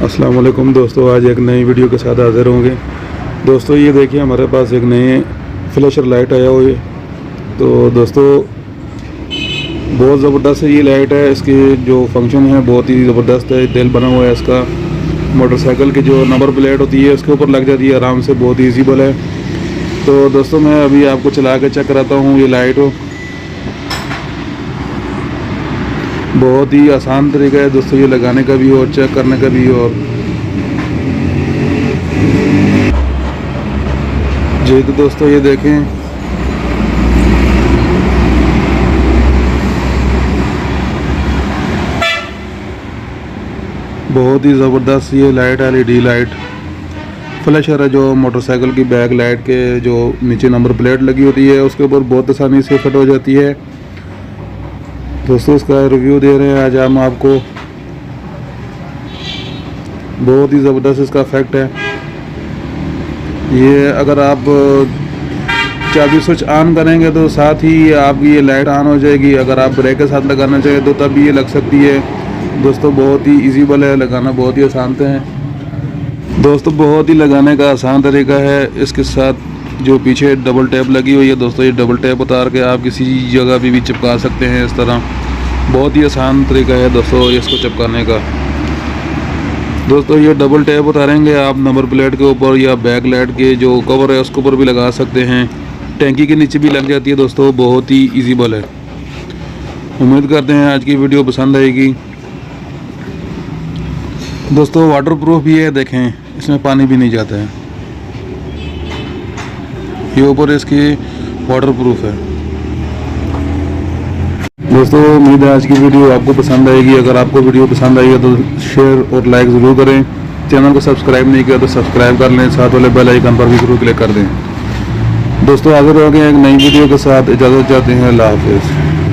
अस्सलाम वालेकुम दोस्तों, आज एक नई वीडियो के साथ हाजिर होंगे। दोस्तों ये देखिए हमारे पास एक नए फ्लैशर लाइट आया हुआ है। तो दोस्तों बहुत ज़बरदस्त है ये लाइट है। इसकी जो फंक्शन है बहुत ही ज़बरदस्त है। तेल बना हुआ है इसका। मोटरसाइकिल की जो नंबर प्लेट होती है उसके ऊपर लग जाती है आराम से, बहुत ही ईजीबल है। तो दोस्तों मैं अभी आपको चला के चेक कराता हूँ ये लाइट हो। बहुत ही आसान तरीका है दोस्तों ये लगाने का भी और चेक करने का भी। और जी तो दोस्तों ये देखें, बहुत ही ज़बरदस्त ये लाइट एलईडी लाइट फ्लैशर है, जो मोटरसाइकिल की बैक लाइट के जो नीचे नंबर प्लेट लगी होती है उसके ऊपर बहुत आसानी से फिट हो जाती है। दोस्तों इसका रिव्यू दे रहे हैं आज हम आपको। बहुत ही ज़बरदस्त इसका इफेक्ट है ये। अगर आप चाबी स्विच ऑन करेंगे तो साथ ही आपकी ये लाइट ऑन हो जाएगी। अगर आप ब्रेक के साथ लगाना चाहें तो तब ये लग सकती है। दोस्तों बहुत ही ईजीबल है, लगाना बहुत ही आसान है दोस्तों। बहुत ही लगाने का आसान तरीका है। इसके साथ जो पीछे डबल टैप लगी हुई है दोस्तों, ये डबल टैप उतार के आप किसी जगह भी चिपका सकते हैं इस तरह। बहुत ही आसान तरीका है दोस्तों इसको चिपकाने का। दोस्तों ये डबल टैप उतारेंगे आप नंबर प्लेट के ऊपर या बैक लाइट के जो कवर है उसके ऊपर भी लगा सकते हैं। टैंकी के नीचे भी लग जाती है दोस्तों। बहुत ही ईजीबल है। उम्मीद करते हैं आज की वीडियो पसंद आएगी। दोस्तों वाटरप्रूफ भी है, देखें इसमें पानी भी नहीं जाता है। ये ऊपर इसकी वाटरप्रूफ है। दोस्तों उम्मीद है आज की वीडियो आपको पसंद आएगी। अगर आपको वीडियो पसंद आई है तो शेयर और लाइक ज़रूर करें। चैनल को सब्सक्राइब नहीं किया तो सब्सक्राइब कर लें, साथ वाले बेल आइकन पर भी ज़रूर क्लिक कर दें। दोस्तों हाजिर हो गए एक नई वीडियो के साथ। इजाज़त चाहते हैं। अल्लाह हाफिज़।